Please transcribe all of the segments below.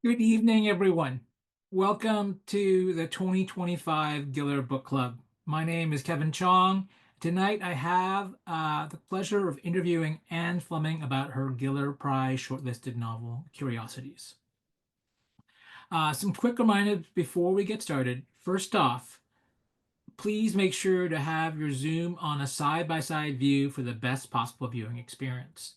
Good evening, everyone. Welcome to the 2025 Giller Book Club. My name is Kevin Chong. Tonight I have the pleasure of interviewing Anne Fleming about her Giller Prize shortlisted novel, Curiosities. Some quick reminders before we get started. First off, please make sure to have your Zoom on a side-by-side view for the best possible viewing experience.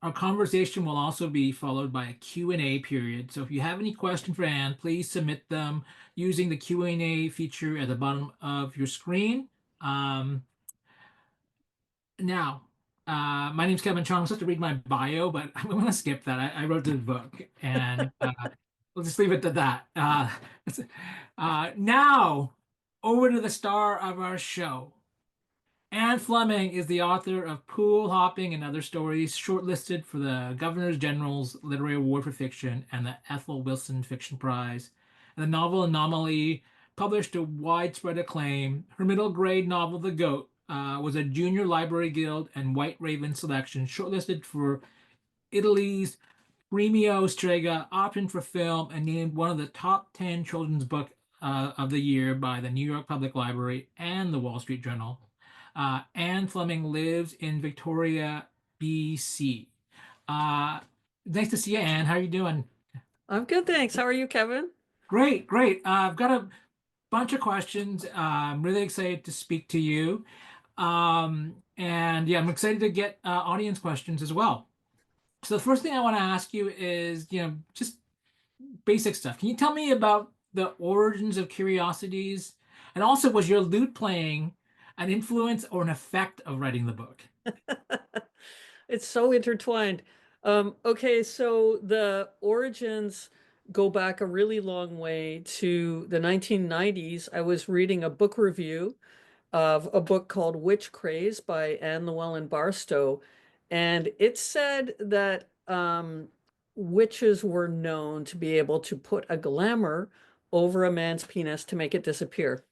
Our conversation will also be followed by a Q&A period. So if you have any questions for Anne, please submit them using the Q&A feature at the bottom of your screen. Um, now, my name's Kevin Chong. I'm supposed to read my bio, but I'm going to skip that. I wrote the book, and we'll just leave it to that. Now, over to the star of our show. Anne Fleming is the author of Pool Hopping and Other Stories, shortlisted for the Governor General's Literary Award for Fiction and the Ethel Wilson Fiction Prize. And the novel Anomaly published to widespread acclaim. Her middle grade novel, The Goat, was a Junior Library Guild and White Raven selection, shortlisted for Italy's Premio Strega, optioned for film, and named one of the top 10 children's book of the year by the New York Public Library and the Wall Street Journal. Anne Fleming lives in Victoria, BC. Uh, Nice to see you, Anne. How are you doing? I'm good, thanks. How are you, Kevin? Great, great. I've got a bunch of questions. I'm really excited to speak to you. And yeah, I'm excited to get audience questions as well. So the first thing I want to ask you is, just basic stuff. Can you tell me about the origins of Curiosities? And also, was your lute playing an influence or an effect of writing the book? It's so intertwined. Okay, so the origins go back a really long way to the 1990s. I was reading a book review of a book called Witch Craze by Anne Llewellyn Barstow, and it said that witches were known to be able to put a glamour over a man's penis to make it disappear.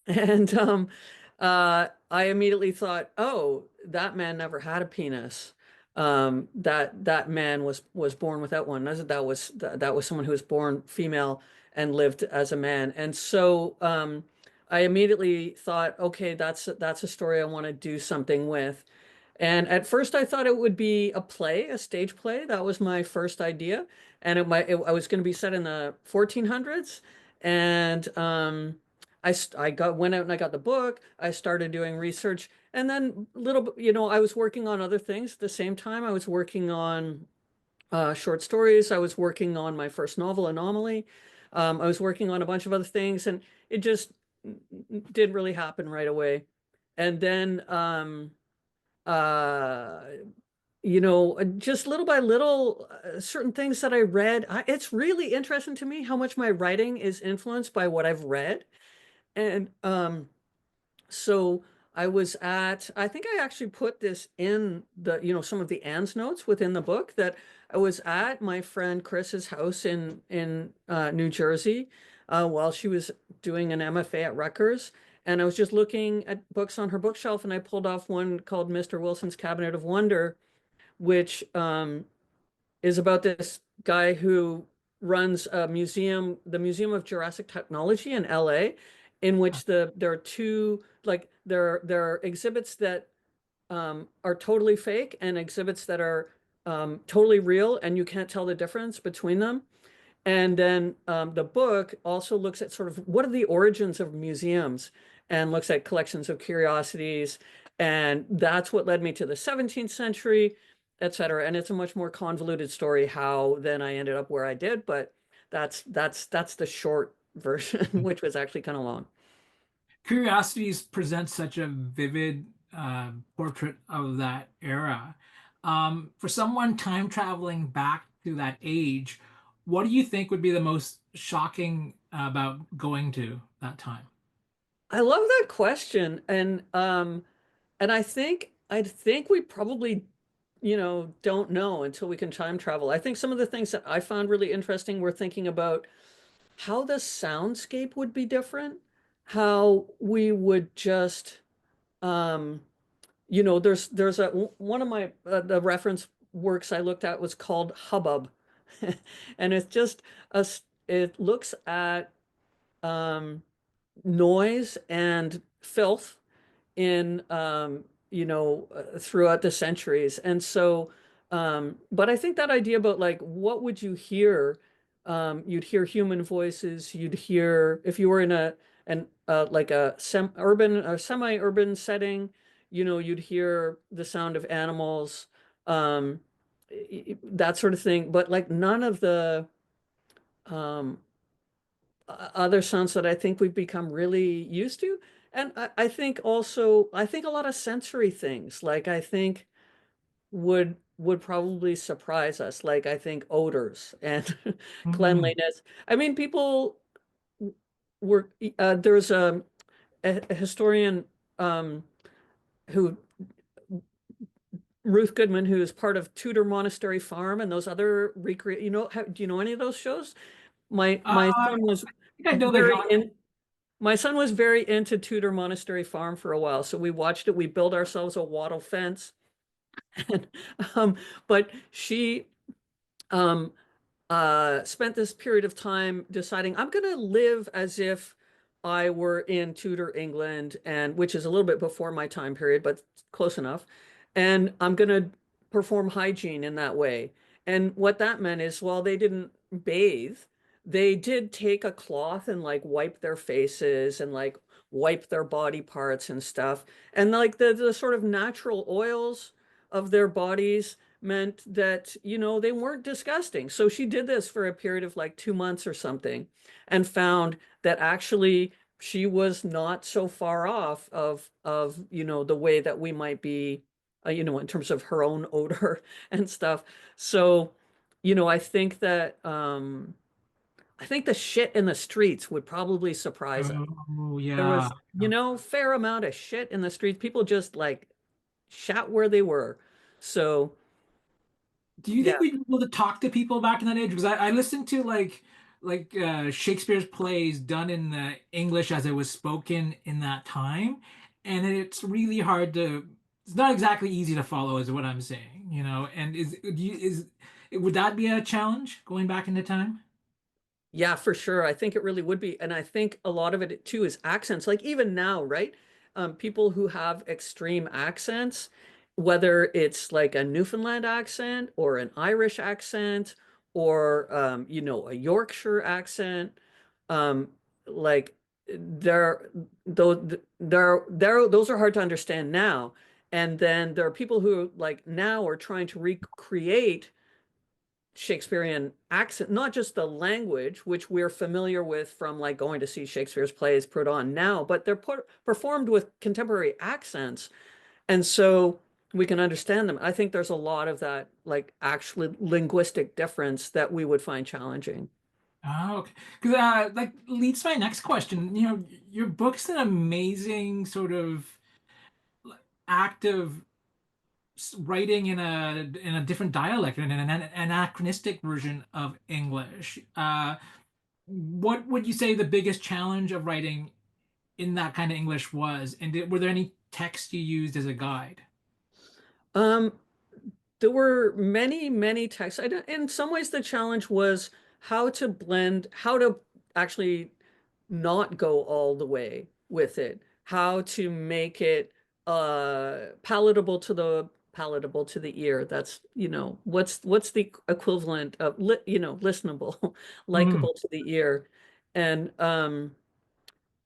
And I immediately thought, oh, that man never had a penis. That man was born without one. That was someone who was born female and lived as a man. And so I immediately thought, okay, that's a story I want to do something with. And at first, I thought it would be a play, a stage play. That was my first idea, and I was going to be set in the 1400s. And I went out and I got the book. I started doing research, and then little, I was working on other things at the same time. I was working on short stories. I was working on my first novel, Anomaly. I was working on a bunch of other things, and it just didn't really happen right away. And then uh, just little by little, certain things that I read, it's really interesting to me how much my writing is influenced by what I've read. And so I think I actually put this in some of the Anne's notes within the book that I was at my friend Chris's house in New Jersey while she was doing an MFA at Rutgers. And I was just looking at books on her bookshelf, and I pulled off one called Mr. Wilson's Cabinet of Wonder, which is about this guy who runs a museum, the Museum of Jurassic Technology in LA, in which there are two, like there are exhibits that are totally fake and exhibits that are totally real, and you can't tell the difference between them. And then the book also looks at sort of what are the origins of museums and looks at collections of curiosities. And that's what led me to the 17th century, et cetera. And it's a much more convoluted story how then I ended up where I did, but that's the short version, which was actually kind of long. Curiosities presents such a vivid portrait of that era. For someone time traveling back to that age, what do you think would be the most shocking about going to that time? I love that question. And I think we probably, don't know until we can time travel. I think some of the things that I found really interesting were thinking about how the soundscape would be different, how we would just um there's a one of my the reference works I looked at was called Hubbub. And it's just it looks at um, noise and filth in throughout the centuries. And so but I think that idea about like what would you hear, you'd hear human voices, you'd hear if you were in like a semi-urban setting, you'd hear the sound of animals, um that sort of thing, but like none of the um other sounds that I think we've become really used to. And I think also, I think a lot of sensory things, like I think would probably surprise us. Like I think odors and Mm. cleanliness. I mean, people were, there's a historian um, who, Ruth Goodman, who is part of Tudor Monastery Farm and those other do you know any of those shows? My I son was think I know the very genre. in, My son was very into Tudor Monastery Farm for a while, so we watched it. We built ourselves a wattle fence, and but she um, spent this period of time deciding I'm going to live as if I were in Tudor England, and which is a little bit before my time period, but close enough. And I'm going to perform hygiene in that way. And what that meant is, while they didn't bathe, they did take a cloth and like wipe their faces and like wipe their body parts and stuff. And like the sort of natural oils of their bodies meant that, they weren't disgusting. So she did this for a period of like 2 months or something and found that actually she was not so far off of, the way that we might be, in terms of her own odor and stuff. So, I think the shit in the streets would probably surprise us. Oh There yeah. was, fair amount of shit in the streets. People just like shat where they were. So, Do you yeah. think we'd be able to talk to people back in that age? Because I listened to Shakespeare's plays done in the English as it was spoken in that time, and it's really hard to. It's not exactly easy to follow, is what I'm saying. And would that be a challenge going back into time? Yeah, for sure. I think it really would be. And I think a lot of it too is accents. Like even now, right? People who have extreme accents, whether it's like a Newfoundland accent or an Irish accent or a Yorkshire accent, um, like they're those are hard to understand now. And then there are people who like now are trying to recreate Shakespearean accent, not just the language, which we're familiar with from like going to see Shakespeare's plays put on now, but they're performed with contemporary accents. And so we can understand them. I think there's a lot of that, like actually linguistic difference that we would find challenging. Oh, okay. Because like leads to my next question. Your book's an amazing sort of active writing in a different dialect and in an anachronistic version of English. What would you say the biggest challenge of writing in that kind of English was? And were there any texts you used as a guide? Um, There were many, many texts. In some ways, the challenge was how to actually not go all the way with it, how to make it palatable to the ear. That's, what's the equivalent of listenable, Mm. likable to the ear. And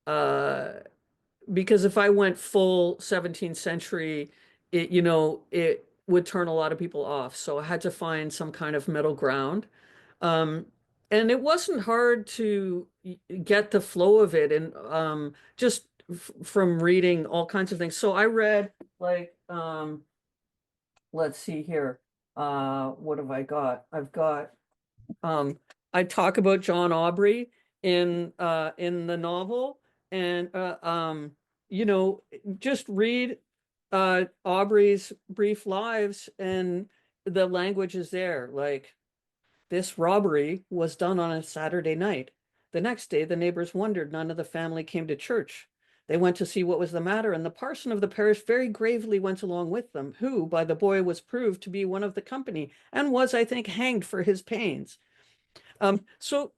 uh because if I went full 17th century, it would turn a lot of people off. So I had to find some kind of middle ground. Um, and it wasn't hard to get the flow of it and just from reading all kinds of things. So I read like let's see here. What have I got? I've got um, I talk about John Aubrey in the novel, and you know, just read Aubrey's brief lives, and the language is there. Like this robbery was done on a Saturday night. The next day, the neighbors wondered none of the family came to church. They went to see what was the matter, and the parson of the parish very gravely went along with them, who by the boy was proved to be one of the company, and was, I think, hanged for his pains. So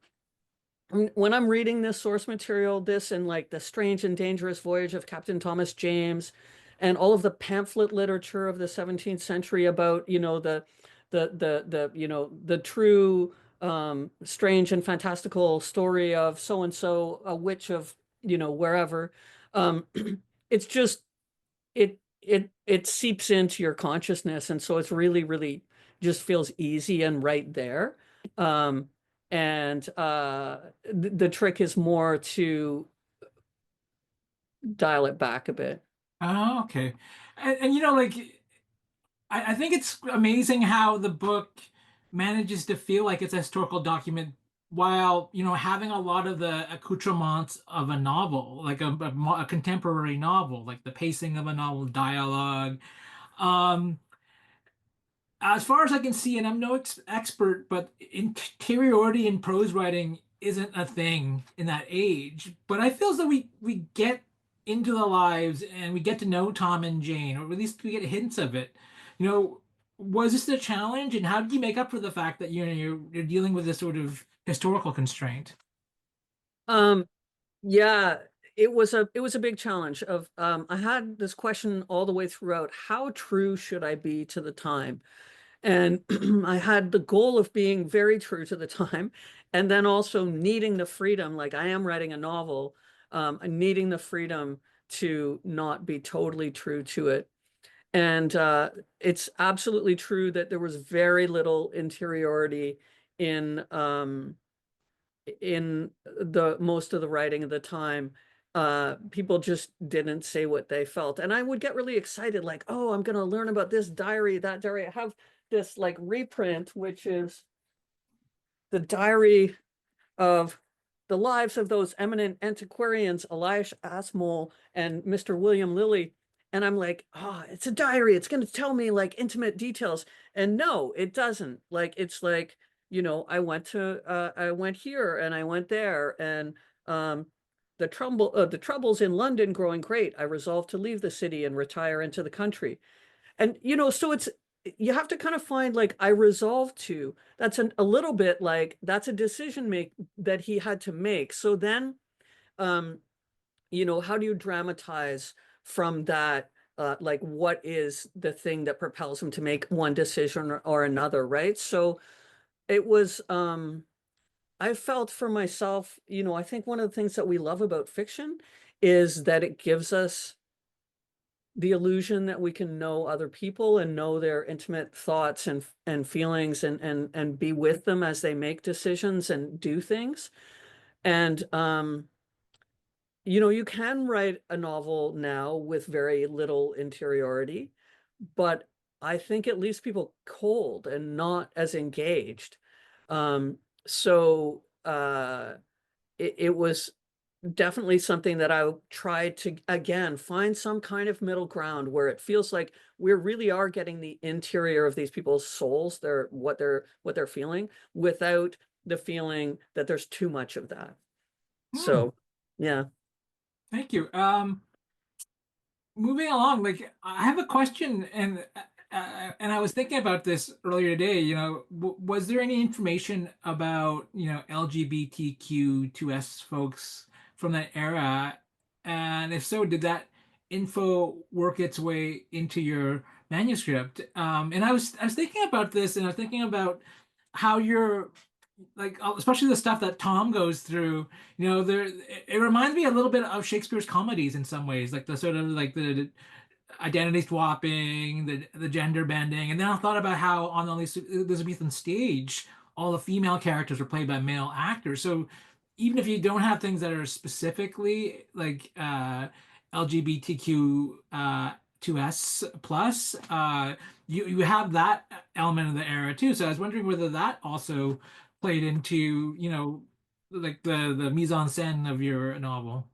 when I'm reading this source material, this and like the strange and dangerous voyage of Captain Thomas James, and all of the pamphlet literature of the 17th century about, the true strange and fantastical story of so and so, a witch of, wherever. Um, it's just it seeps into your consciousness, and so it's really, really just feels easy and right there. Um, and the trick is more to dial it back a bit. Oh, okay. And like I think it's amazing how the book manages to feel like it's a historical document while, having a lot of the accoutrements of a novel, like a contemporary novel, like the pacing of a novel, dialogue. Um, as far as I can see, and I'm no expert, but interiority in prose writing isn't a thing in that age. But I feel as though we get into the lives and we get to know Tom and Jane, or at least we get hints of it. You know, was this a challenge, and how did you make up for the fact that you're dealing with this sort of historical constraint? Um, yeah, it was a big challenge of I had this question all the way throughout. How true should I be to the time? And I had the goal of being very true to the time, and then also needing the freedom, like I am writing a novel, and needing the freedom to not be totally true to it. And it's absolutely true that there was very little interiority in the most of the writing of the time. People just didn't say what they felt. And I would get really excited, like, oh, I'm going to learn about this diary, that diary. I have this like reprint, which is the diary of the lives of those eminent antiquarians, Elias Aspmole and Mr. William Lilly. And I'm like, oh, it's a diary. It's going to tell me like intimate details. And no, it doesn't. Like, it's like, I went here and I went there. And the troubles in London growing great, I resolved to leave the city and retire into the country. And so you have to kind of find like I resolved to. That's a little bit like that's a decision make that he had to make. So then, um, how do you dramatize from that? Like what is the thing that propels him to make one decision or another, right? So it was I felt for myself, I think one of the things that we love about fiction is that it gives us the illusion that we can know other people and know their intimate thoughts and feelings and be with them as they make decisions and do things. And you can write a novel now with very little interiority, but I think it leaves people cold and not as engaged. So it was definitely something that I tried to, again, find some kind of middle ground where it feels like we really are getting the interior of these people's souls, what they're feeling, without the feeling that there's too much of that. Hmm, So, yeah. thank you. Moving along, like I have a question, and I was thinking about this earlier today. Was there any information about LGBTQ2S folks from that era, and if so, did that info work its way into your manuscript? And I was thinking about this, and I was thinking about how you're like, especially the stuff that Tom goes through, there it reminds me a little bit of Shakespeare's comedies in some ways, like the sort of like the identity swapping, the gender bending, and then I thought about how on the Elizabethan stage, all the female characters were played by male actors. So even if you don't have things that are specifically like LGBTQ 2S plus, you have that element of the era too. So I was wondering whether that also played into, like the mise en scène of your novel.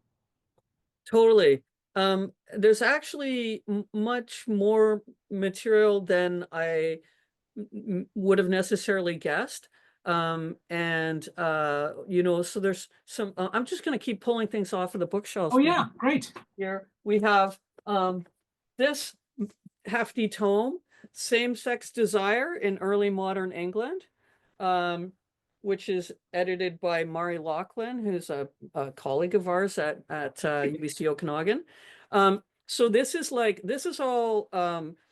Totally. There's actually much more material than I would have necessarily guessed. So there's some, I'm just going to keep pulling things off of the Oh bookshelves yeah, great. here. We have this hefty tome, Same-Sex Desire in Early Modern England, um, which is edited by Mari Loughlin, who's a colleague of ours at UBC Okanagan. So this is all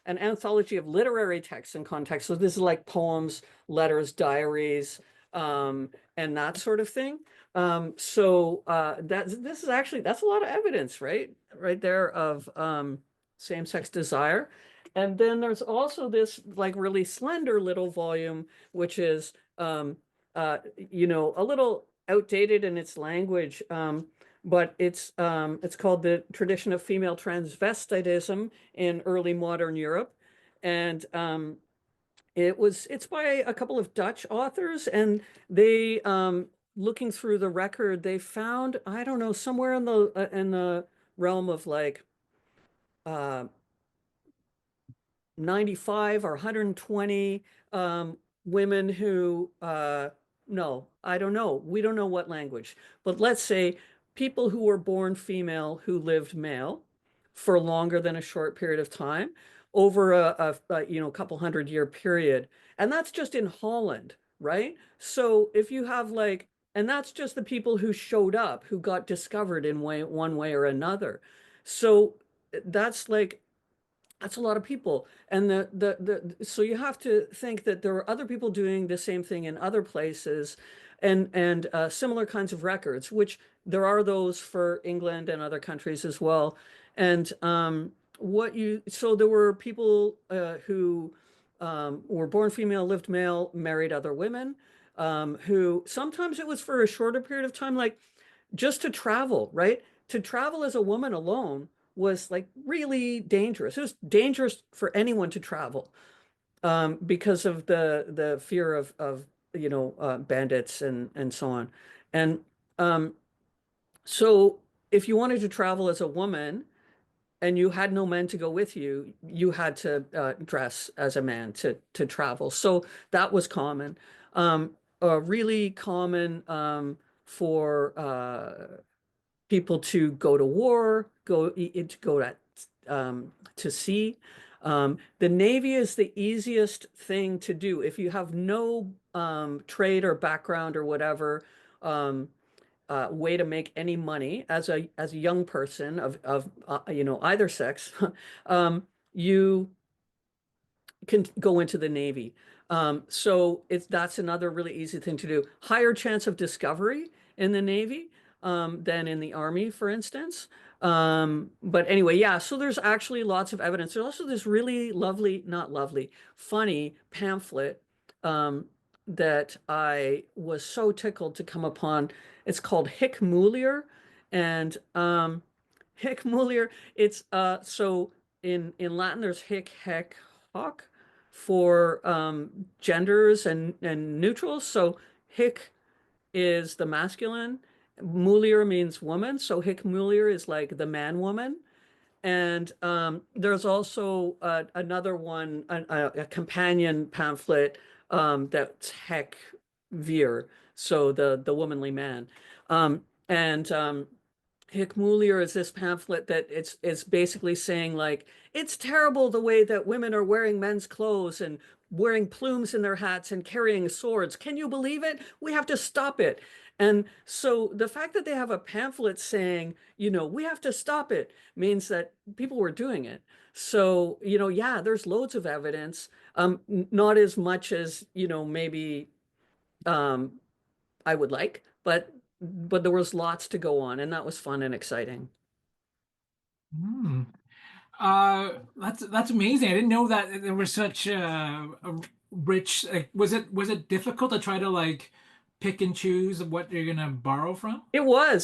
an anthology of literary texts and context. So this is like poems, letters, diaries, and that sort of thing. This is actually, that's a lot of evidence, right? Right there of same-sex desire. And then there's also this like really slender little volume, which is a little outdated in its language, but it's called The Tradition of Female Transvestitism in Early Modern Europe. And it's by a couple of Dutch authors, and they looking through the record, they found, I don't know, somewhere in the realm of like uh 95 or 120 women who no, I don't know. We don't know what language, but let's say people who were born female who lived male for longer than a short period of time over a couple 100-year period. And that's just in Holland, right? So if you have like, and that's just the people who showed up, who got discovered in one way or another. So that's like that's a lot of people. And so you have to think that there are other people doing the same thing in other places and similar kinds of records, which there are those for England and other countries as well. And so there were people who were born female, lived male, married other women, who sometimes it was for a shorter period of time, like just to travel, right? To travel as a woman alone was like really dangerous. It was dangerous for anyone to travel because of the fear of bandits and so on. And um, so if you wanted to travel as a woman and you had no men to go with you, you had to dress as a man to travel. So that was common. Really common for people to go to war, to sea. The Navy is the easiest thing to do if you have no trade or background or whatever way to make any money as a young person of either sex. You can go into the Navy. So that's another really easy thing to do. Higher chance of discovery in the Navy than in the Army, for instance. But anyway, yeah, so there's actually lots of evidence. There's also this really lovely, not lovely, funny pamphlet um, that I was so tickled to come upon. It's called Hic Mulier. And Hic Mulier, it's so in Latin there's hic, hec, hoc for genders and neutrals. So hic is the masculine, mulier means woman. So hic mulier is like the man woman. And there's also another one, a companion pamphlet that's Heck Veer, so the womanly man. And Hic Mulier is this pamphlet that it's basically saying like it's terrible the way that women are wearing men's clothes and wearing plumes in their hats and carrying swords. Can you believe it? We have to stop it. And so the fact that they have a pamphlet saying, we have to stop it means that people were doing it. So, yeah, there's loads of evidence. Not as much as, maybe um, I would like, but there was lots to go on, and that was fun and exciting. Hmm. That's amazing. I didn't know that there was such a rich. Like, was it difficult to try to like pick and choose what you're gonna borrow from?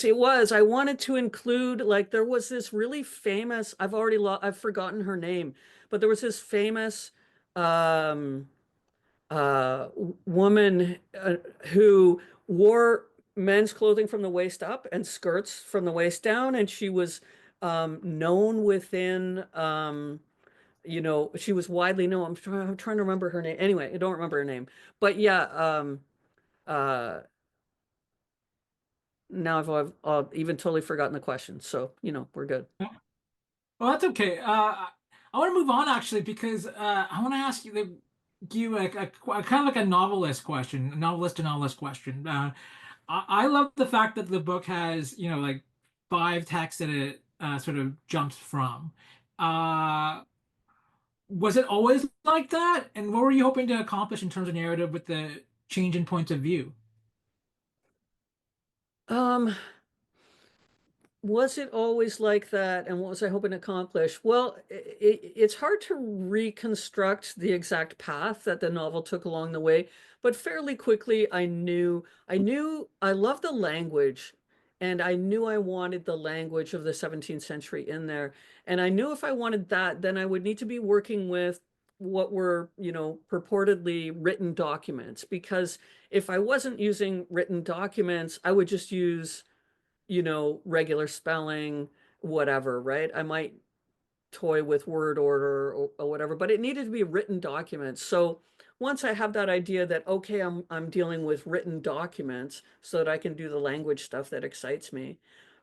It was. I wanted to include like there was this really famous, I've forgotten her name, but there was this famous um woman who wore men's clothing from the waist up and skirts from the waist down, and she was known within she was widely known. I'm trying to remember her name. Anyway, I don't remember her name. But yeah, Uh, now I've even totally forgotten the question. So, we're good. Well, that's okay. I want to move on actually because I want to ask you kind of like a novelist question, a novelist to novelist question. I love the fact that the book has, like five texts that it sort of jumps from. Uh, was it always like that? And what were you hoping to accomplish in terms of narrative with the change in points of view? Um, Was it always like that? And what was I hoping to accomplish? Well, it's hard to reconstruct the exact path that the novel took along the way, but fairly quickly I knew I loved the language, and I knew I wanted the language of the 17th century in there. And I knew if I wanted that, then I would need to be working with what were, purportedly written documents, because if I wasn't using written documents, I would just use regular spelling, whatever, right? I might toy with word order or whatever, but it needed to be written documents. So once I have that idea that, okay, I'm dealing with written documents so that I can do the language stuff that excites me,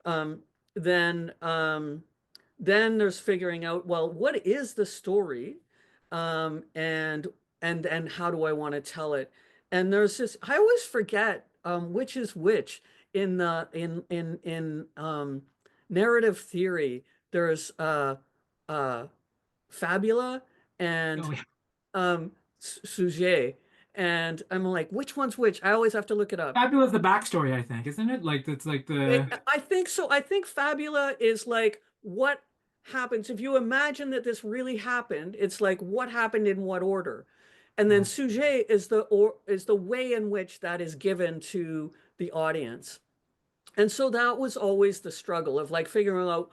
um, then then there's figuring out, well, what is the story? And how do I want to tell it? And there's this, I always forget which is which in the in narrative theory. There's uh fabula and Oh, yeah. sujet. And I'm like, which one's which? I always have to look it up. Fabulous the backstory, I think, isn't it? Like that's like the I think so. I think fabula is like what happens. If you imagine that this really happened, it's like what happened in what order. And then yeah. sujet is the way in which that is given to the audience. And so that was always the struggle of like figuring out,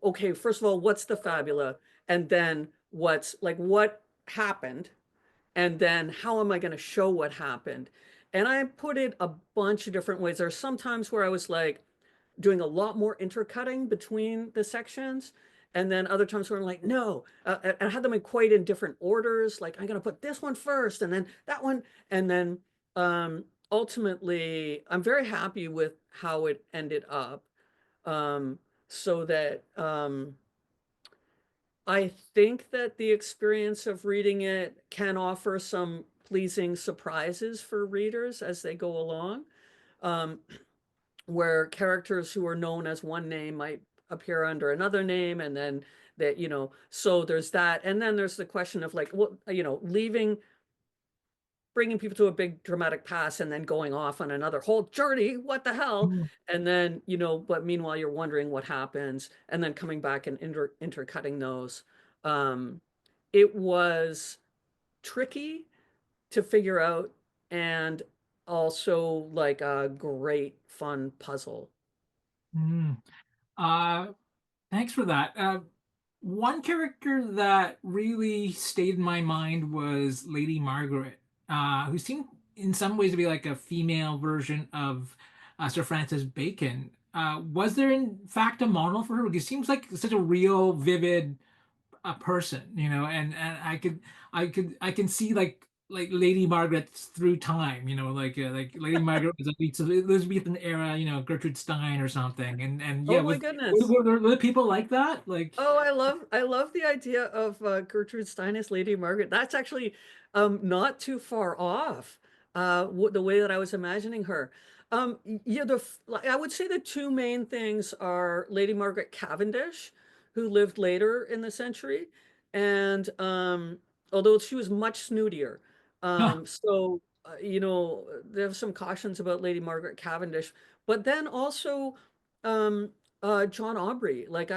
okay, first of all, what's the fabula? And then what's like what happened? And then how am I going to show what happened? And I put it a bunch of different ways. There's some times where I was like doing a lot more intercutting between the sections. And then other times where I'm like, no, I had them in quite in different orders. Like I'm going to put this one first and then that one. And then ultimately, I'm very happy with how it ended up. Um, so that I think that the experience of reading it can offer some pleasing surprises for readers as they go along, um, where characters who are known as one name might appear under another name, and then that, so there's that. And then there's the question of like, what, leaving, bringing people to a big dramatic pass and then going off on another whole journey. What the hell? Mm. And then, but meanwhile, you're wondering what happens, and then coming back and intercutting those. Um, it was tricky to figure out, and also like a great fun puzzle. Mm. Uh, Thanks for that. One character that really stayed in my mind was Lady Margaret, who seemed in some ways to be like a female version of Sir Francis Bacon. Was there in fact a model for her? Because it seems like such a real, vivid person, and I can see like Lady Margaret through time, like Lady Margaret was a Elizabethan era, Gertrude Stein or something, and yeah, Oh my was goodness. were there people like that? Like, Oh, I love the idea of Gertrude Stein as Lady Margaret. That's actually not too far off the way that I was imagining her. Yeah, like, I would say the two main things are Lady Margaret Cavendish, who lived later in the century, and although she was much snootier, so there's some cautions about Lady Margaret Cavendish, but then also. Um, John Aubrey. Like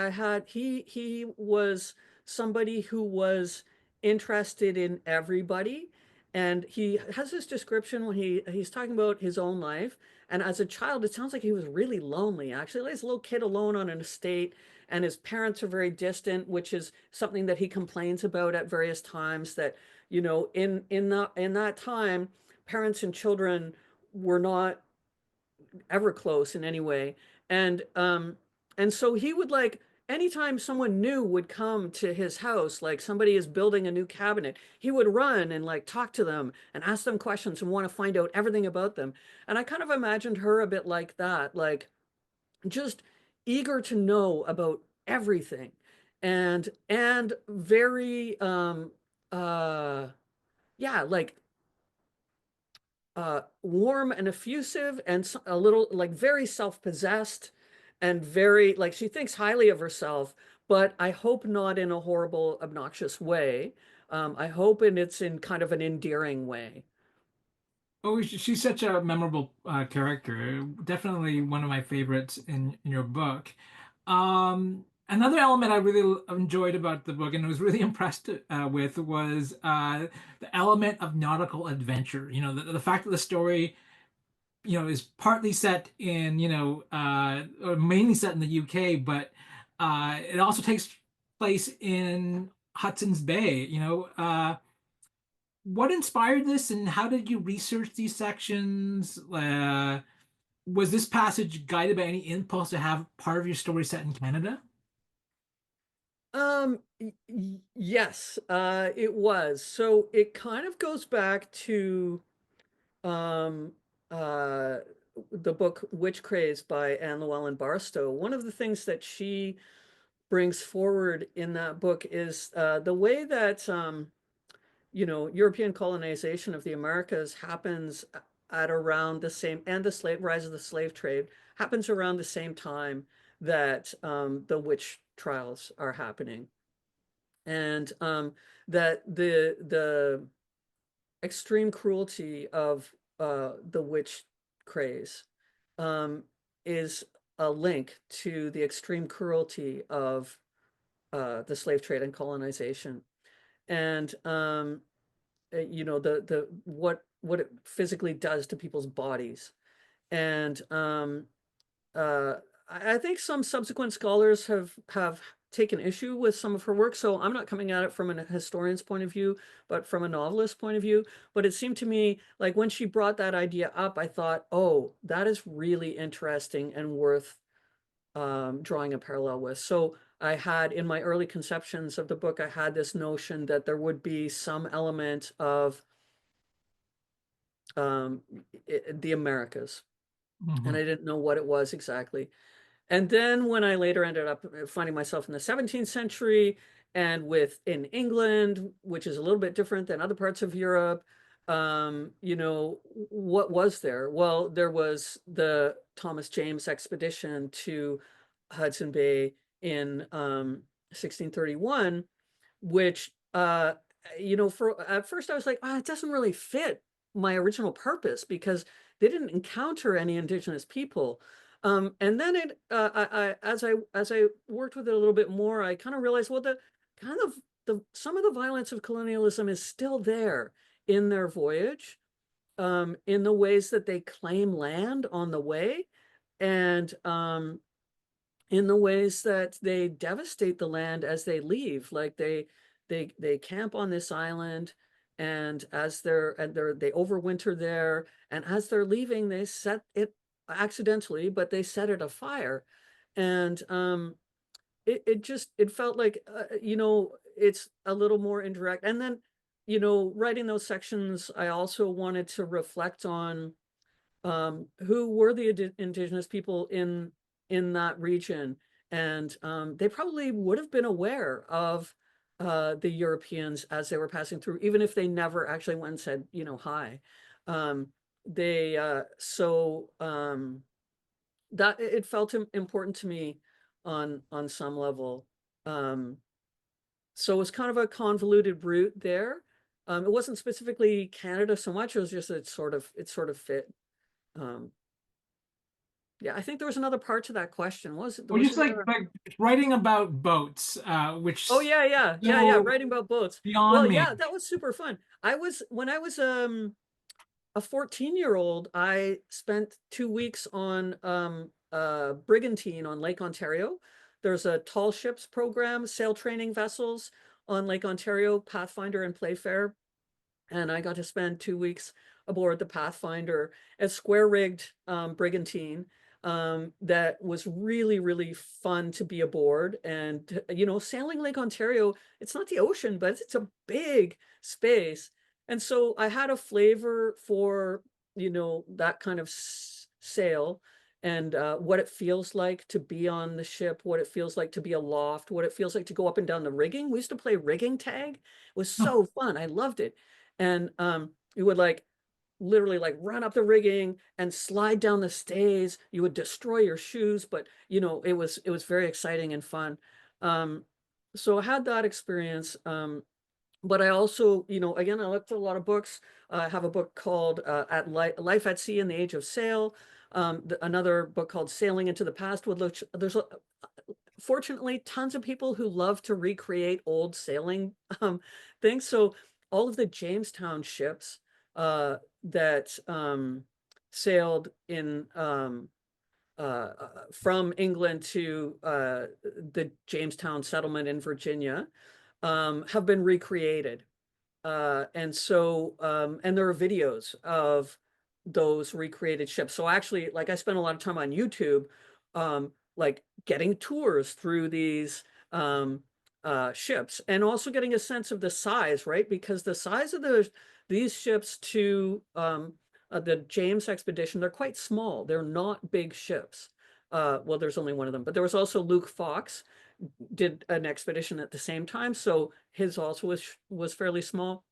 he was somebody who was interested in everybody. And he has this description when he's talking about his own life. And as a child, it sounds like he was really lonely, actually. Like this little kid alone on an estate, and his parents are very distant, which is something that he complains about at various times, that, in that time, parents and children were not ever close in any way. And so he would like anytime someone new would come to his house, like somebody is building a new cabinet, he would run and like talk to them and ask them questions and want to find out everything about them. And I kind of imagined her a bit like that, like just eager to know about everything and very yeah, like warm and effusive and a little like very self-possessed and very like she thinks highly of herself, but I hope not in a horrible, obnoxious way. I hope it's in kind of an endearing way. Oh, she's such a memorable character. Definitely one of my favorites in your book. Another element I really enjoyed about the book and was really impressed with was the element of nautical adventure. The fact that the story, is partly set in, or mainly set in the UK, but it also takes place in Hudson's Bay. What inspired this, and how did you research these sections? Was this passage guided by any impulse to have part of your story set in Canada? Yes, it was. So it kind of goes back to um, uh, the book Witch Craze by Anne Llewellyn Barstow. One of the things that she brings forward in that book is the way that European colonization of the Americas happens at around the same, and the slave rise of the slave trade happens around the same time that the witch trials are happening, and that the extreme cruelty of the witch craze um, is a link to the extreme cruelty of the slave trade and colonization. And the what it physically does to people's bodies. And uh, I think some subsequent scholars have taken issue with some of her work. So I'm not coming at it from a historian's point of view, but from a novelist's point of view. But it seemed to me like when she brought that idea up, I thought, oh, that is really interesting and worth drawing a parallel with. So I had in my early conceptions of the book, I had this notion that there would be some element of um, the Americas, and Mhm. I didn't know what it was exactly. And then when I later ended up finding myself in the 17th century and in England, which is a little bit different than other parts of Europe, what was there? Well, there was the Thomas James expedition to Hudson Bay in 1631, which for at first I was like, it doesn't really fit my original purpose because they didn't encounter any indigenous people. And then as I worked with it a little bit more, I kind of realized, well, the kind of the some of the violence of colonialism is still there in their voyage, in the ways that they claim land on the way, and in the ways that they devastate the land as they leave. Like they camp on this island, and they overwinter there, and as they're leaving, they set it accidentally, but they set it afire. And it felt like it's a little more indirect. And then writing those sections, I also wanted to reflect on who were the indigenous people in that region, and they probably would have been aware of the Europeans as they were passing through, even if they never actually went and said, hi. They so that it felt important to me on some level. Um, so it was kind of a convoluted route there. It wasn't specifically Canada so much; it was just it sort of fit. Um, Yeah, I think there was another part to that question. Was it? There Or was just another. like writing about boats, which Oh is yeah, yeah, yeah, yeah. so Writing about boats. beyond Well, me. yeah, that was super fun. When I was a 14-year-old, I spent 2 weeks on brigantine on Lake Ontario. There's a tall ships program, sail training vessels on Lake Ontario, Pathfinder and Playfair. And I got to spend 2 weeks aboard the Pathfinder, a square rigged brigantine. that was really, really fun to be aboard. And, sailing Lake Ontario, it's not the ocean, but it's a big space. And so I had a flavor for, that kind of sail and what it feels like to be on the ship, what it feels like to be aloft, what it feels like to go up and down the rigging. We used to play rigging tag. It was Oh, so fun. I loved it. And you would like literally like run up the rigging and slide down the stays. You would destroy your shoes, but it was very exciting and fun. Um, so I had that experience. But I also, again, I looked at a lot of books. I have a book called Life at Sea in the Age of Sail. Another book called Sailing into the Past, which fortunately tons of people who love to recreate old sailing things. So all of the Jamestown ships that sailed in from England to the Jamestown settlement in Virginia have been recreated. And there are videos of those recreated ships. So actually, like I spent a lot of time on YouTube, like getting tours through these ships and also getting a sense of the size, right? Because the size of these ships to the James expedition, they're quite small. They're not big ships. Well, there's only one of them, but there was also Luke Fox did an expedition at the same time, so his also was fairly small,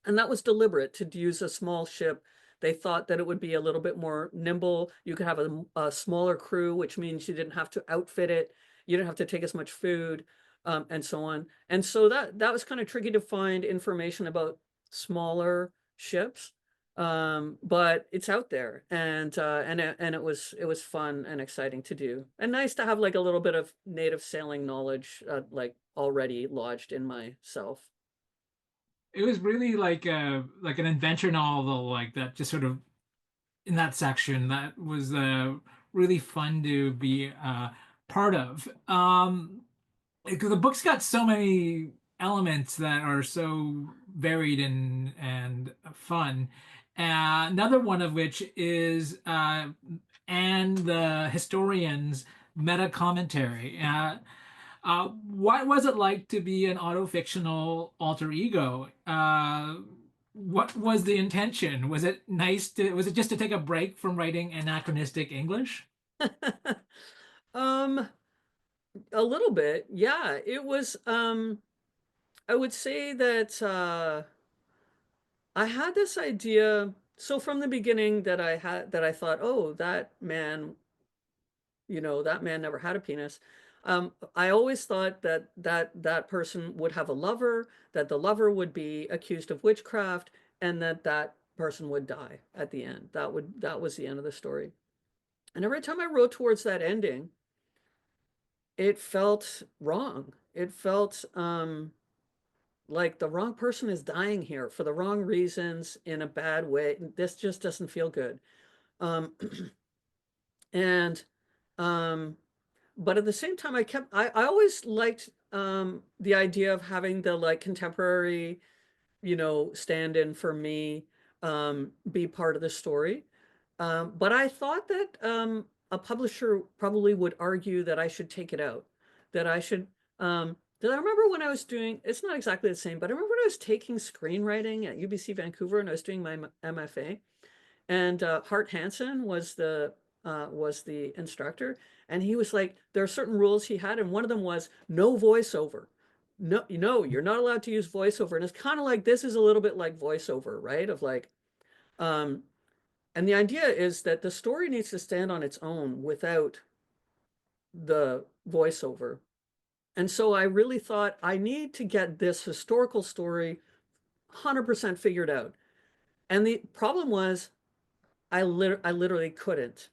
and that was deliberate to use a small ship. They thought that it would be a little bit more nimble. You could have a smaller crew, which means you didn't have to outfit it, you didn't have to take as much food, and so on. And so that was kind of tricky to find information about smaller ships, but it's out there, and it was fun and exciting to do, and nice to have like a little bit of native sailing knowledge, like already lodged in myself. it was really like an adventure novel like that, just sort of in that section that was really fun to be part of. Because the book's got so many elements that are so varied and fun. Another one of which is and the historian's meta commentary. What was it like to be an auto-fictional alter ego? What was the intention? Was it was it just to take a break from writing anachronistic English? um a little bit, yeah. It was I would say that I had this idea, so from the beginning that I thought, oh, that man never had a penis. I always thought that person would have a lover, that the lover would be accused of witchcraft, and that person would die at the end. That was the end of the story. And every time I wrote towards that ending, it felt wrong. It felt like the wrong person is dying here for the wrong reasons in a bad way. This just doesn't feel good. Um, and um, but at the same time, I always liked the idea of having the like contemporary, stand in for me, be part of the story. But I thought that a publisher probably would argue that I should take it out, that I should. Did I remember when I was doing? It's not exactly the same, but I remember when I was taking screenwriting at UBC Vancouver and I was doing my MFA, and Hart Hansen was the instructor, and he was like, there are certain rules he had, and one of them was no voiceover. No, you're not allowed to use voiceover, and it's kind of like this is a little bit like voiceover, right? Of like, um, and the idea is that the story needs to stand on its own without the voiceover. And so I really thought I need to get this historical story 100% figured out. And the problem was I literally couldn't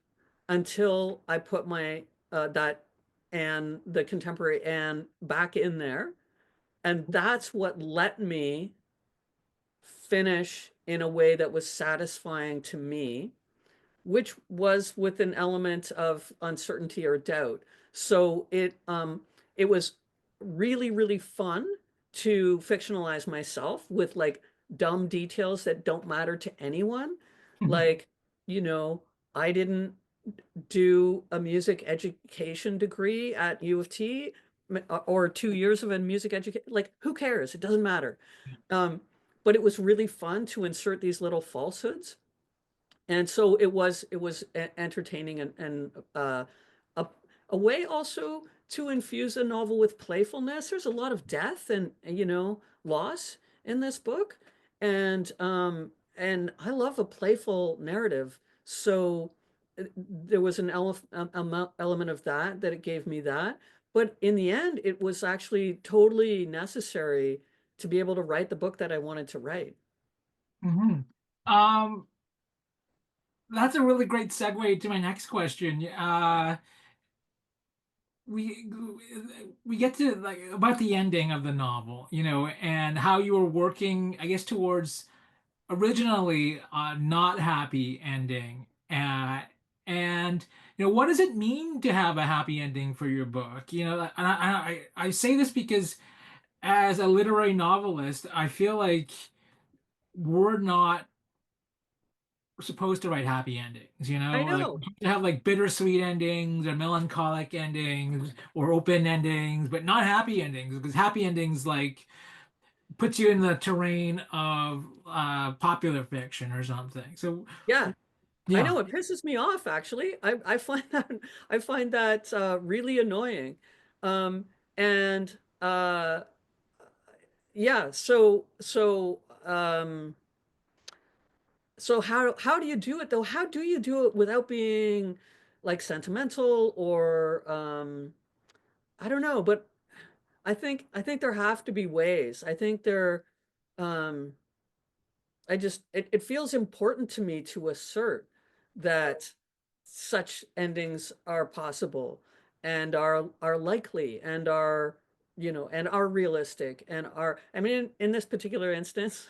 until I put my that and the contemporary and back in there. And that's what let me finish in a way that was satisfying to me, which was with an element of uncertainty or doubt. So it was really, really fun to fictionalize myself with like dumb details that don't matter to anyone. Like, you know, I didn't do a music education degree at U of T or 2 years of a music education. Like, who cares? It doesn't matter. Um, but it was really fun to insert these little falsehoods. And so it was entertaining and a, a way also to infuse a novel with playfulness. There's a lot of death and loss in this book. And I love a playful narrative. So there was an element of that it gave me that. But in the end, it was actually totally necessary to be able to write the book that I wanted to write. Hmm. Um, that's a really great segue to my next question. We we get to like about the ending of the novel, and how you were working, I guess, towards originally a not happy ending. And what does it mean to have a happy ending for your book? And I say this because as a literary novelist, I feel like we're not supposed to write happy endings, I like know. to have like bittersweet endings or melancholic endings or open endings, but not happy endings because happy endings like puts you in the terrain of popular fiction or something. So Yeah. I yeah. know it pisses me off actually. I find that really annoying. Um, and yeah, so how do you do it though? How do you do it without being like sentimental or I don't know, but I think there have to be ways. I think there um it feels important to me to assert that such endings are possible and are likely and are realistic and are I mean in this particular instance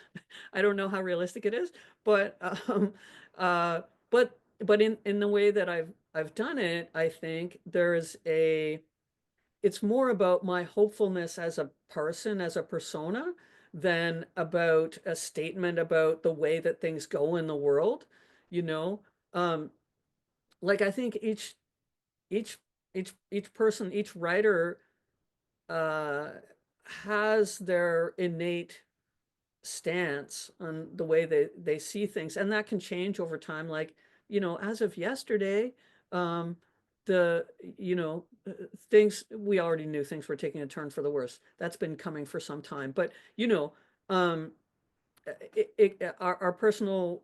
I don't know how realistic it is but uh but in the way that I've done it I think there's a it's more about my hopefulness as a person, as a persona, than about a statement about the way that things go in the world, you know? Um, like I think each each person, each writer uh has their innate stance on the way they see things, and that can change over time. Like, as of yesterday, um, the you know things we already knew things were taking a turn for the worse. That's been coming for some time, but um, our personal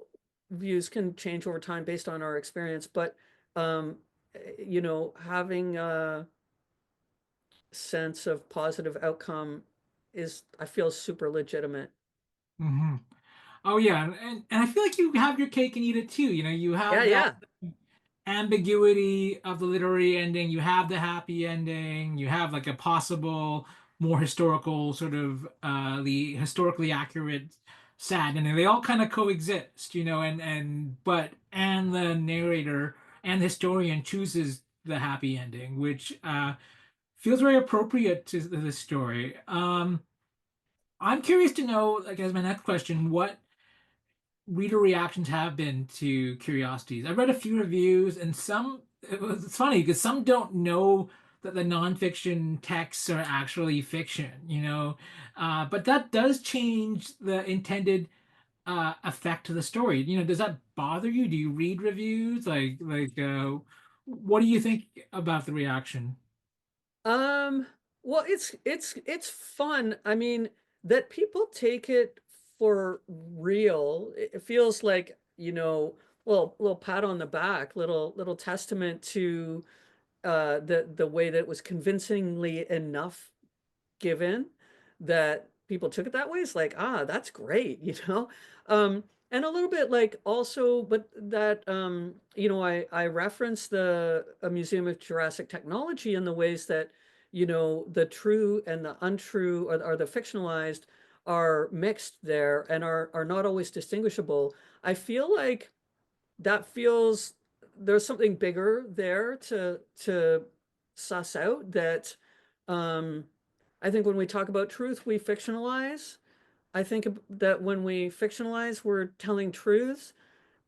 views can change over time based on our experience. But having a sense of positive outcome is I feel super legitimate. Hmm. Oh yeah, and I feel like you have your cake and eat it too. You Yeah, have that yeah. ambiguity of the literary ending, you have the happy ending, you have like a possible more historical sort of the historically accurate sad ending. They all kind of coexist, and the narrator and the historian chooses the happy ending, which feels very appropriate to the story. I'm curious to know, like as my next question, what reader reactions have been to Curiosities. I read a few reviews, and it's funny because some don't know that the nonfiction texts are actually fiction, but that does change the intended effect to the story. Does that bother you? Do you read reviews? What do you think about the reaction? Um, well, it's fun. I mean, that people take it for real. It feels like, little pat on the back, little testament to the way that it was convincingly enough given that people took it that way. It's like, that's great, and a little bit like also, but that I reference the a Museum of Jurassic Technology in the ways that the true and the untrue or the fictionalized are mixed there and are not always distinguishable. I feel like that feels there's something bigger there to suss out that um I think when we talk about truth, we fictionalize. I think that when we fictionalize, we're telling truths.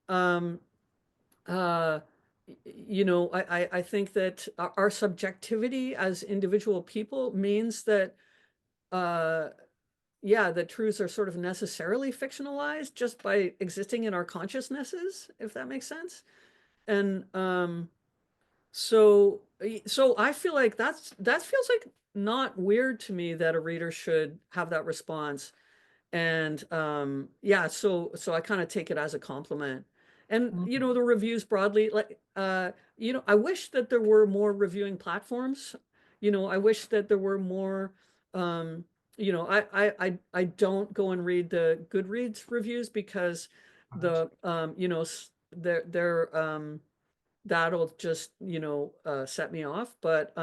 Um, uh, you know, I think that our subjectivity as individual people means that, uh, yeah, the truths are sort of necessarily fictionalized just by existing in our consciousnesses, if that makes sense. And so I feel like that feels like not weird to me that a reader should have that response. And yeah, so I kind of take it as a compliment. And you Mhm. know, the reviews broadly, like you know, I wish that there were more reviewing platforms. You know, I wish that there were more um you know, I don't go and read the Goodreads reviews because Right. the you know, they're that'll just, you know, set me off. But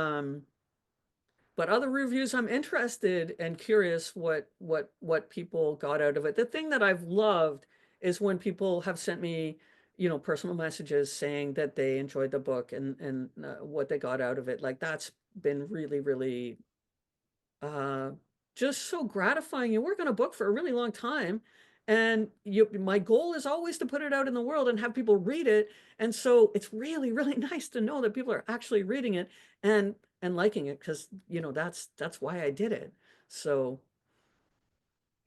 other reviews, I'm interested and curious what people got out of it. The thing that I've loved is when people have sent me, you know, personal messages saying that they enjoyed the book and what they got out of it. Like that's been really, really uh, just so gratifying. You work on a book for a really long time, and my goal is always to put it out in the world and have people read it. And so it's really, really nice to know that people are actually reading it and liking it because you know that's why I did it. So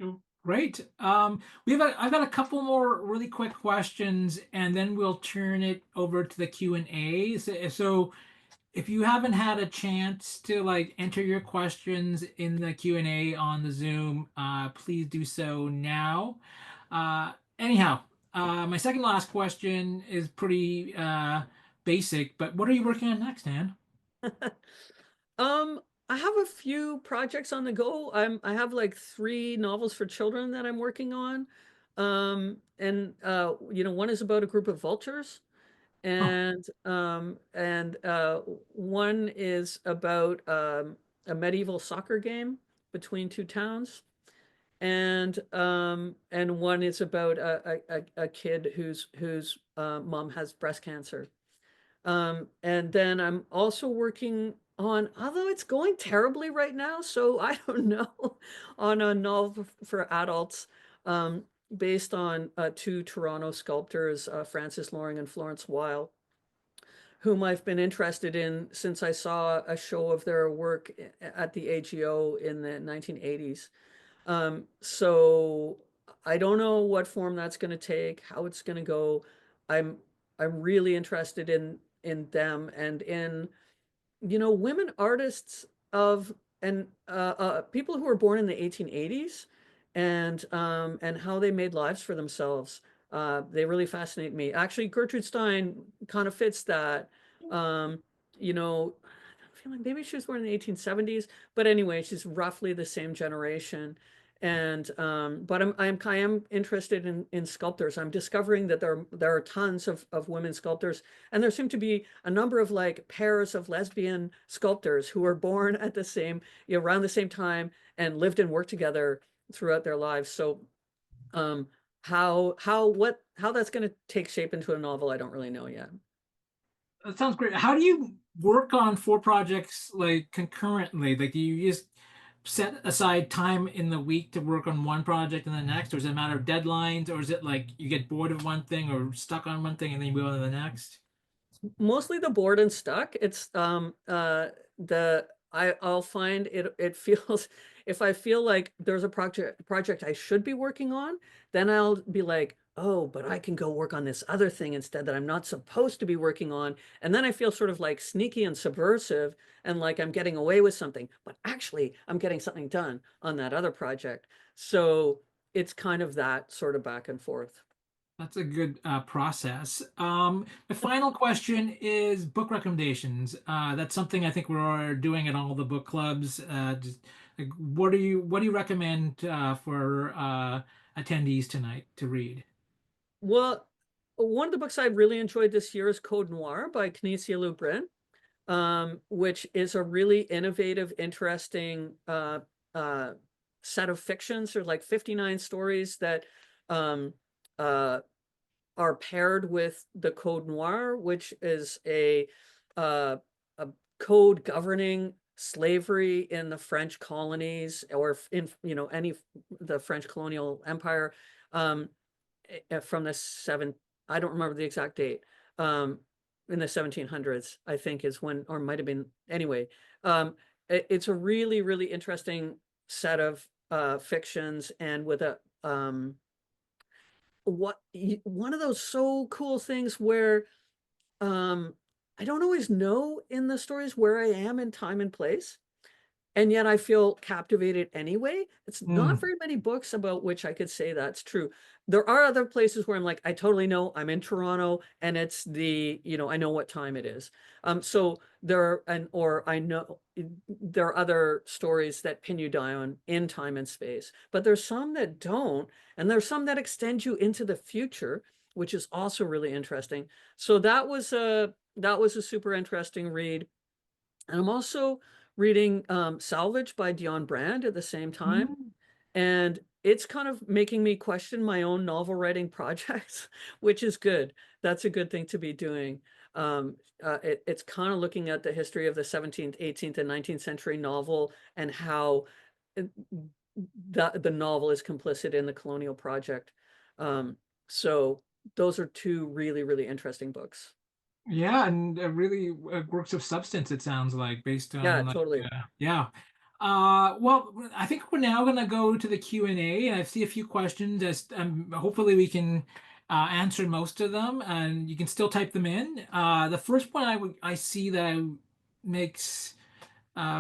Oh, great. I've got a couple more really quick questions, and then we'll turn it over to the Q&A. So if you haven't had a chance to like enter your questions in the Q&A on the Zoom, please do so now. Anyhow, my second last question is pretty basic, but what are you working on next, Dan? Um, I have a few projects on the go. I have like three novels for children that I'm working on. And you know, one is about a group of vultures, Oh, and one is about a medieval soccer game between two towns. And one is about a kid whose mom has breast cancer. And then I'm also working on, although it's going terribly right now, so I don't know, on a novel for adults, um, based on two Toronto sculptors, Francis Loring and Florence Weil, whom I've been interested in since I saw a show of their work at the AGO in the 1980s. So I don't know what form that's going to take, how it's going to go. I'm I'm really interested in them and in, you know, women artists of and people who were born in the 1880s and how they made lives for themselves. They really fascinate me. Actually, Gertrude Stein kind of fits that. Um, you know, I feel like maybe she was born in the 1870s, but anyway, she's roughly the same generation. And but I am interested in sculptors. I'm discovering that there are tons of women sculptors, and there seem to be a number of like pairs of lesbian sculptors who were born at the same, you know, around the same time and lived and worked together throughout their lives. So um, how that's going to take shape into a novel, I don't really know yet. that sounds great. How do you work on four projects like concurrently? Like, do you just set aside time in the week to work on one project and the next, or is it a matter of deadlines, or is it like you get bored of one thing or stuck on one thing and then you move on to the next? Mostly the bored and stuck. It's the I'll find it feels if I feel like there's a project I should be working on, then I'll be like, oh, but I can go work on this other thing instead that I'm not supposed to be working on. And then I feel sort of like sneaky and subversive and like I'm getting away with something, but actually I'm getting something done on that other project. So it's kind of that sort of back and forth. That's a good process. My final question is book recommendations. That's something I think we're doing at all the book clubs. Just like, what do you recommend for attendees tonight to read? Well, one of the books I really enjoyed this year is Code Noir by Kinesia Lubrin, which is a really innovative, interesting uh, set of fictions. There's like 59 stories that um, uh, are paired with the Code Noir, which is a code governing slavery in the French colonies or in, you know, any the French colonial empire. Um, from the seven, I don't remember the exact date. Um, in the 1700s, I think is when, or might have been anyway. It's a really, really interesting set of fictions, and with a one of those so cool things where um I don't always know in the stories where I am in time and place. And yet I feel captivated anyway. It's not Mm, very many books about which I could say that's true. There are other places where I'm like, I totally know I'm in Toronto and it's I know what time it is. So there are, or I know there are other stories that pin you down in time and space, but there's some that don't, and there's some that extend you into the future, which is also really interesting. So that was a super interesting read. And I'm also reading Salvage by Dion Brand at the same time. mm. And it's kind of making me question my own novel writing projects, which is good. That's a good thing to be doing. It's kind of looking at the history of the 17th, 18th, and 19th century novel, and how uh, the novel is complicit in the colonial project. So those are two really, really interesting books. Yeah, and really works of substance, it sounds like, based Yeah, on like totally. yeah. Well, I think we're now gonna go to the Q&A, and I see a few questions as hopefully we can answer most of them, and you can still type them in. The first one I see that makes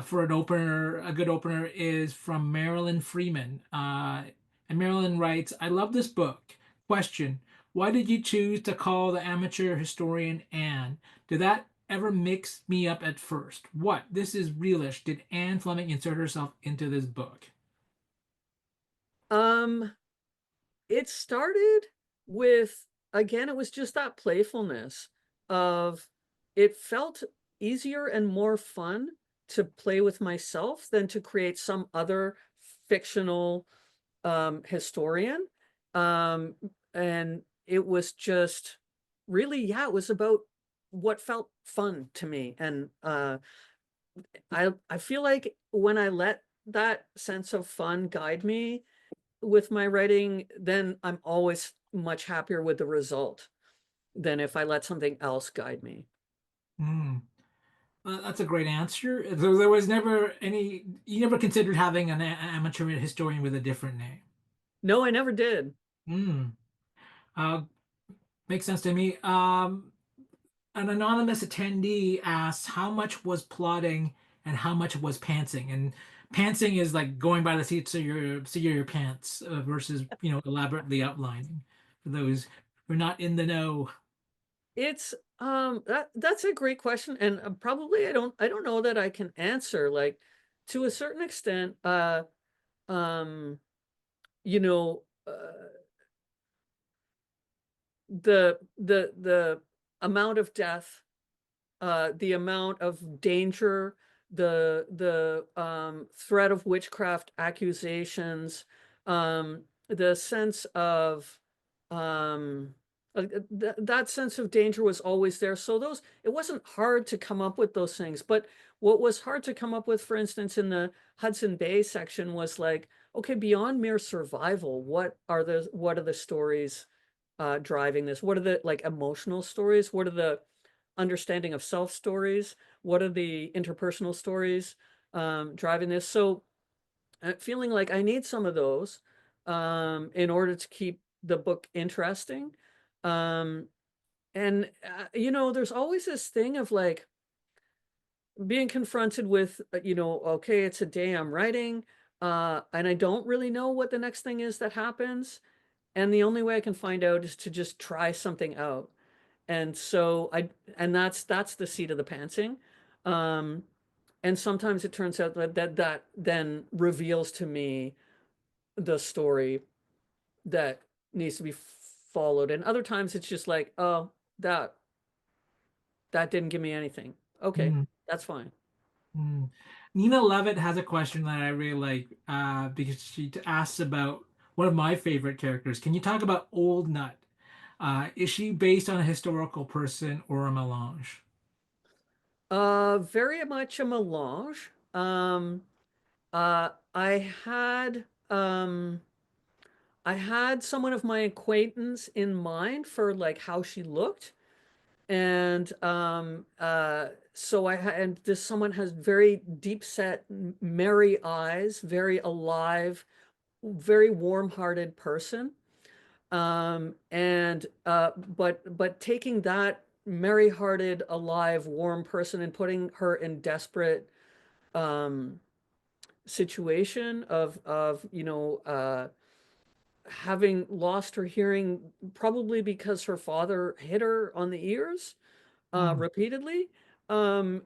for an opener, a good opener is from Marilyn Freeman. And Marilyn writes, I love this book. Question: why did you choose to call the amateur historian Anne? Did that ever mix me up at first? What? This is realish. Did Anne Fleming insert herself into this book? Um, It started with, again, it was just that playfulness of, it felt easier and more fun to play with myself than to create some other fictional historian. Um, and it was just really, yeah, it was about what felt fun to me. And I feel like when I let that sense of fun guide me with my writing, then I'm always much happier with the result than if I let something else guide me. Hmm. That's a great answer. So there was never you never considered having an amateur historian with a different name. No, I never did. Hmm. Uh, Makes sense to me. An anonymous attendee asks how much was plotting and how much was pantsing. And pantsing is like going by the seat of your pants versus elaborately outlining. For those who are not in the know. It's that's a great question, and probably I don't know that I can answer, like, to a certain extent. Um you know the amount of death, the amount of danger, the threat of witchcraft accusations, the sense of um, that sense of danger was always there. So those, it wasn't hard to come up with those things. But what was hard to come up with, for instance, in the Hudson Bay section, was like, okay, beyond mere survival, what are the stories driving this? What are the, like, emotional stories? What are the understanding of self stories? What are the interpersonal stories driving this? So feeling like I need some of those in order to keep the book interesting. Um, and there's always this thing of, like, being confronted with, okay, it's a day I'm writing, and I don't really know what the next thing is that happens. And the only way I can find out is to just try something out. And so and that's the seat of the pantsing. Um, and sometimes it turns out that then reveals to me the story that needs to be followed. And other times it's just like, oh, that didn't give me anything. Okay, Hmm. that's fine. Hmm. Nina Levitt has a question that I really like because she asks about one of my favorite characters. Can you talk about Old Nut? Is she based on a historical person or a melange? Very much a melange. Uh, I had um, I had someone of my acquaintance in mind for, like, how she looked. And so and this someone has very deep set, merry eyes, very alive, very warm-hearted person. And but taking that merry-hearted, alive, warm person and putting her in desperate um situation of having lost her hearing, probably because her father hit her on the ears Mm, repeatedly. And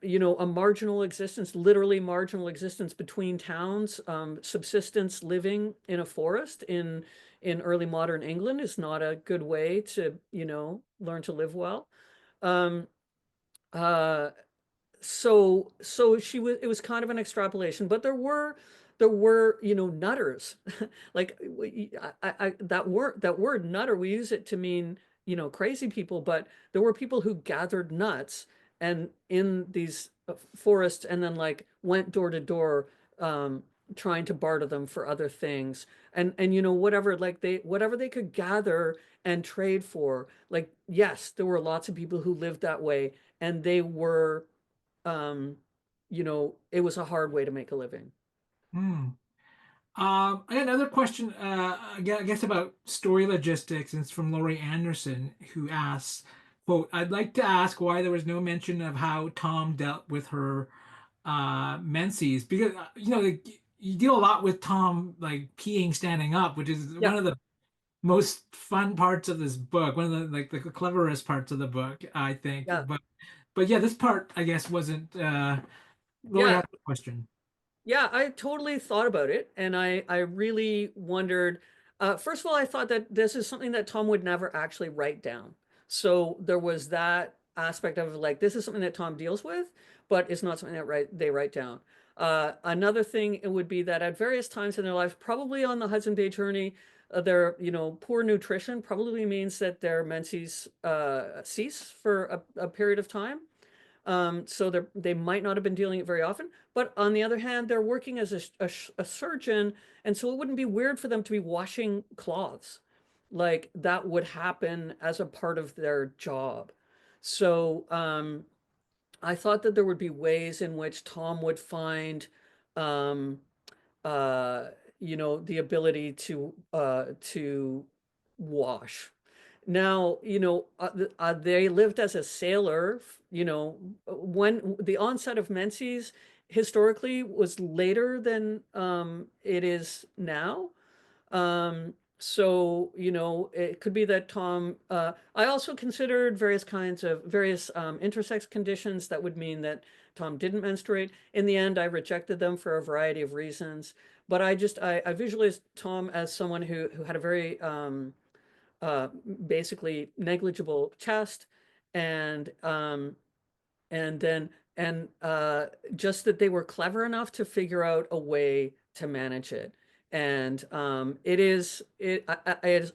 a marginal existence, literally marginal existence between towns, subsistence living in a forest in early modern England is not a good way to, learn to live well. Um, uh, so she was, it was kind of an extrapolation, but there were nutters. Like that word nutter, we use it to mean crazy people, but there were people who gathered nuts and in these forests, and then like went door to door, um trying to barter them for other things, and whatever, like whatever they could gather and trade for. Like, yes, there were lots of people who lived that way, and they were it was a hard way to make a living. mm. I got another question, I guess about story logistics, and it's from Laurie Anderson, who asks, quote, I'd like to ask why there was no mention of how Tom dealt with her menses, because like, you deal a lot with Tom like peeing standing up, which is Yeah, one of the most fun parts of this book, one of the like the cleverest parts of the book, I think. yeah, But yeah, this part I guess wasn't Lori yeah. had a question. Yeah, I totally thought about it, and I really wondered. First of all, I thought that this is something that Tom would never actually write down. So there was that aspect of like, this is something that Tom deals with, but it's not something that they write down. Another thing it would be that at various times in their life, probably on the Hudson Bay journey, their poor nutrition probably means that their menses cease for a period of time. So they might not have been dealing it very often. But on the other hand, they're working as a surgeon. And so it wouldn't be weird for them to be washing cloths. Like that would happen as a part of their job. So I thought that there would be ways in which Tom would find, um, uh, the ability to wash. Now, they lived as a sailor, when the onset of menses historically was later than it is now. So, it could be that Tom, I also considered various intersex conditions that would mean that Tom didn't menstruate. In the end, I rejected them for a variety of reasons. But I visualized Tom as someone who had a very uh, basically negligible chest, and and then and just that they were clever enough to figure out a way to manage it. And it is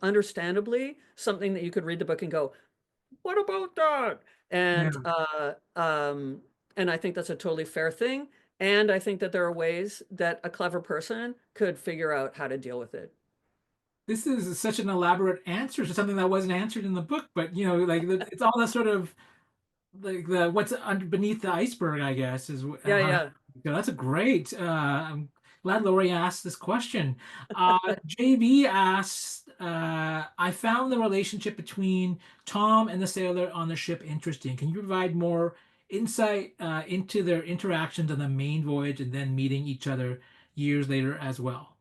understandably something that you could read the book and go, what about that? Yeah. And I think that's a totally fair thing. And I think that there are ways that a clever person could figure out how to deal with it. This is such an elaborate answer to something that wasn't answered in the book, but like it's all that sort of like the what's under beneath the iceberg, I guess, is Yeah, how yeah. that's a great. I'm glad Lori asked this question. JB asks, I found the relationship between Tom and the sailor on the ship interesting. Can you provide more insight into their interactions on the main voyage and then meeting each other years later as well?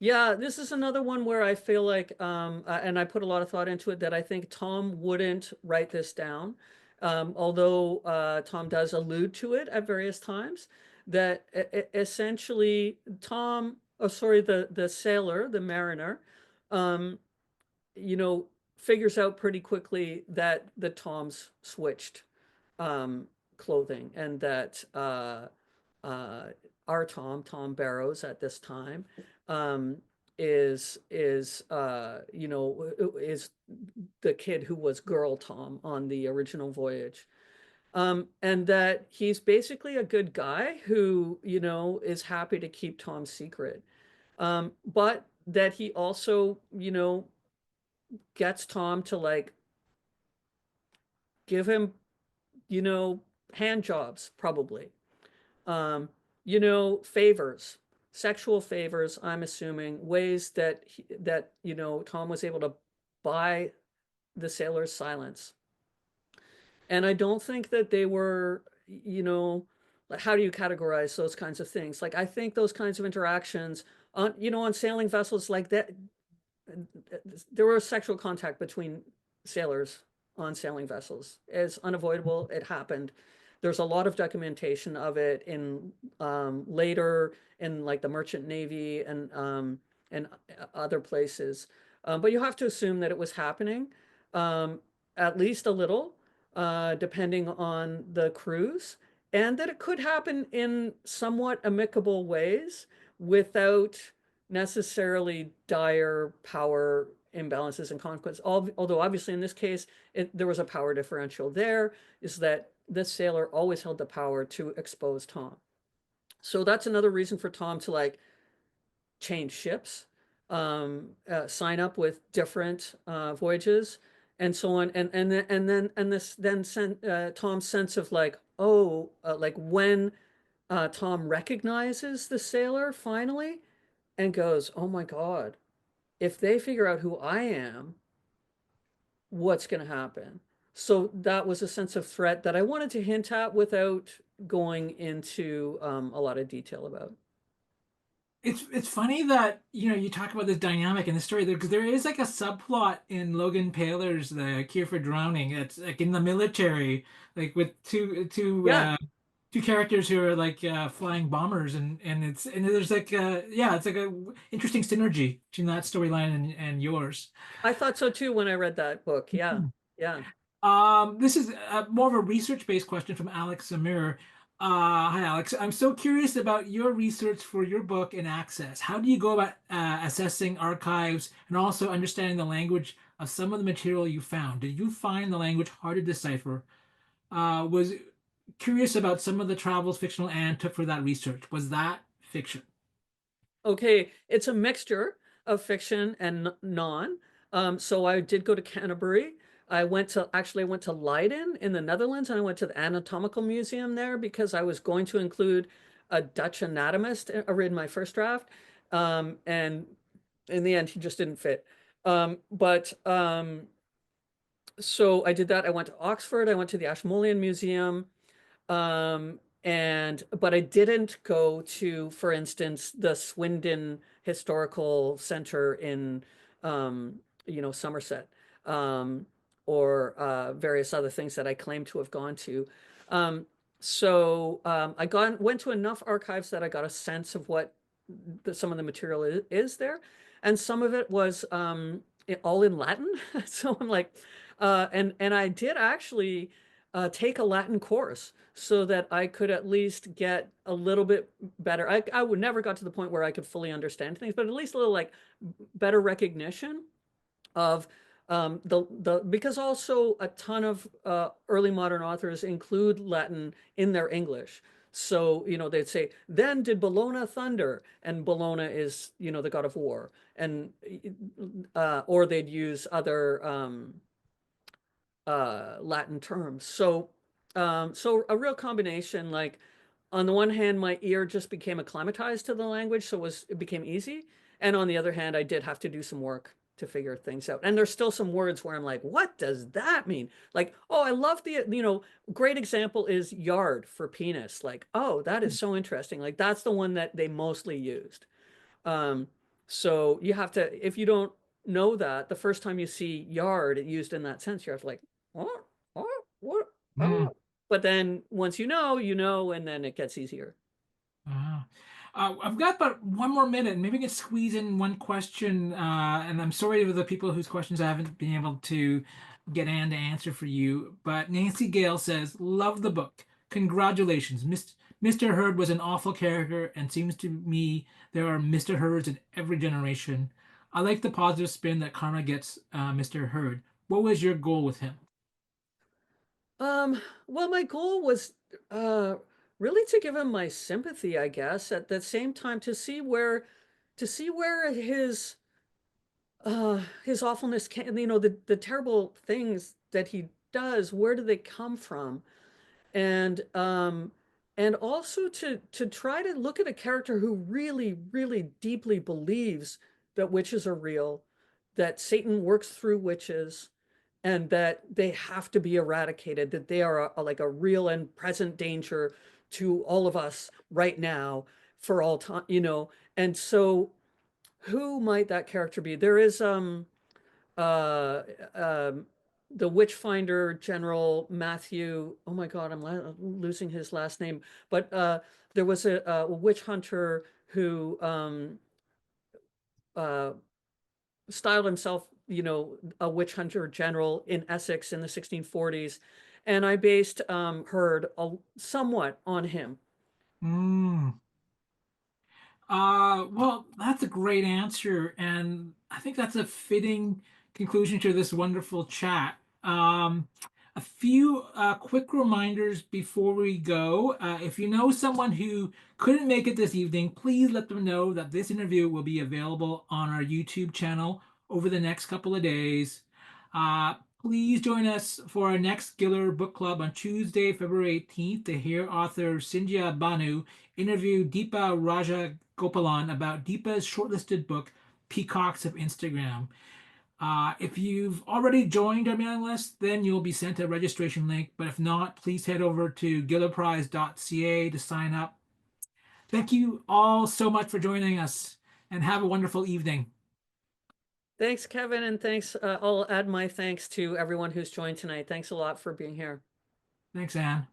Yeah, this is another one where I feel like, and I put a lot of thought into it, that I think Tom wouldn't write this down. Although Tom does allude to it at various times, that essentially Tom, oh, sorry, the sailor, the mariner, um, you know, figures out pretty quickly that the Tom's switched um, clothing, and that uh, our Tom Barrows at this time, um, is the kid who was girl Tom on the original voyage. And that he's basically a good guy who, is happy to keep Tom's secret. But that he also, gets Tom to like give him, you know, hand jobs, probably. Um, you know, favors, sexual favors, I'm assuming, ways that you know, Tom was able to buy the sailor's silence. And I don't think that they were, you know, like, how do you categorize those kinds of things? Like, I think those kinds of interactions on, you know, on sailing vessels like that, there was sexual contact between sailors on sailing vessels. It's unavoidable. It happened. There's a lot of documentation of it in later in like the Merchant Navy and other places. But you have to assume that it was happening, um, at least a little, depending on the cruise, and that it could happen in somewhat amicable ways without necessarily dire power imbalances and conflicts. Although obviously in this case, there was a power differential there, is that this sailor always held the power to expose Tom. So that's another reason for Tom to like change ships, sign up with different voyages, and so on. And then Tom's sense of like, oh, like when Tom recognizes the sailor finally and goes, oh my God, if they figure out who I am, what's going to happen? So that was a sense of threat that I wanted to hint at without going into a lot of detail about. It's funny that you talk about this dynamic in the story there because there is like a subplot in Logan Paler's The Cure for Drowning. It's like in the military, like with Yeah, two characters who are like flying bombers, and there's like yeah, it's like a interesting synergy between that storyline and yours. I thought so too when I read that book. Yeah, yeah. This is more of a research-based question from Alex Amir. Hi, Alex. I'm so curious about your research for your book and access. How do you go about assessing archives and also understanding the language of some of the material you found? Did you find the language hard to decipher? Was curious about some of the travels fictional Anne took for that research. Was that fiction? Okay, it's a mixture of fiction and non. So I did go to Canterbury. I went to Leiden in the Netherlands, and I went to the Anatomical Museum there because I was going to include a Dutch anatomist in my first draft. And in the end, he just didn't fit. But so I did that. I went to Oxford. I went to the Ashmolean Museum. But I didn't go to, for instance, the Swindon Historical Center in, you know, Somerset, um, or various other things that I claim to have gone to. Um, so went to enough archives that I got a sense of what some of the material is there, and some of it was all in Latin. So I'm like, and I did actually take a Latin course so that I could at least get a little bit better. I would never got to the point where I could fully understand things, but at least a little like better recognition of the because also a ton of early modern authors include Latin in their English. So, you know, they'd say, then did Bellona thunder? And Bellona is, you know, the god of war. And or they'd use other Latin terms. So a real combination, like on the one hand, my ear just became acclimatized to the language, so it became easy. And on the other hand, I did have to do some work to figure things out. And there's still some words where I'm like, what does that mean? Like, oh, I love you know, great example is yard for penis. Like, oh, that is so interesting. Like, that's the one that they mostly used. Um, so you have to, if you don't know that, the first time you see yard used in that sense, you're like, what, what, Hmm. oh. But then once you know, and then it gets easier. Wow. I've got about one more minute. Maybe I can squeeze in one question. And I'm sorry to the people whose questions I haven't been able to get Anne to answer for you. But Nancy Gale says, "Love the book. Congratulations. Mr. Hurd was an awful character, and seems to me there are Mr. Hurds in every generation. I like the positive spin that karma gets Mr. Hurd. What was your goal with him?" Well, my goal was uh really to give him my sympathy, I guess, at the same time to see where his awfulness can, you know, the terrible things that he does, where do they come from? And and also to try to look at a character who really, really deeply believes that witches are real, that Satan works through witches, and that they have to be eradicated, that they are like a real and present danger to all of us right now for all time, you know. And so who might that character be? There is uh, um, the Witchfinder General Matthew. Oh my God, I'm losing his last name. But there was a witch hunter who uh, styled himself, you know, a witch hunter general in Essex in the 1640s, and I based Heard somewhat on him. Mm. Well, that's a great answer, and I think that's a fitting conclusion to this wonderful chat. A few quick reminders before we go. If you know someone who couldn't make it this evening, please let them know that this interview will be available on our YouTube channel over the next couple of days. Uh, Please join us for our next Giller Book Club on Tuesday, February 18th to hear author Sindhya Banu interview Deepa Raja Gopalan about Deepa's shortlisted book, Peacocks of Instagram. If you've already joined our mailing list, then you'll be sent a registration link. But if not, please head over to gillerprize.ca to sign up. Thank you all so much for joining us and have a wonderful evening. Thanks, Kevin, and thanks. I'll add my thanks to everyone who's joined tonight. Thanks a lot for being here. Thanks, Anne.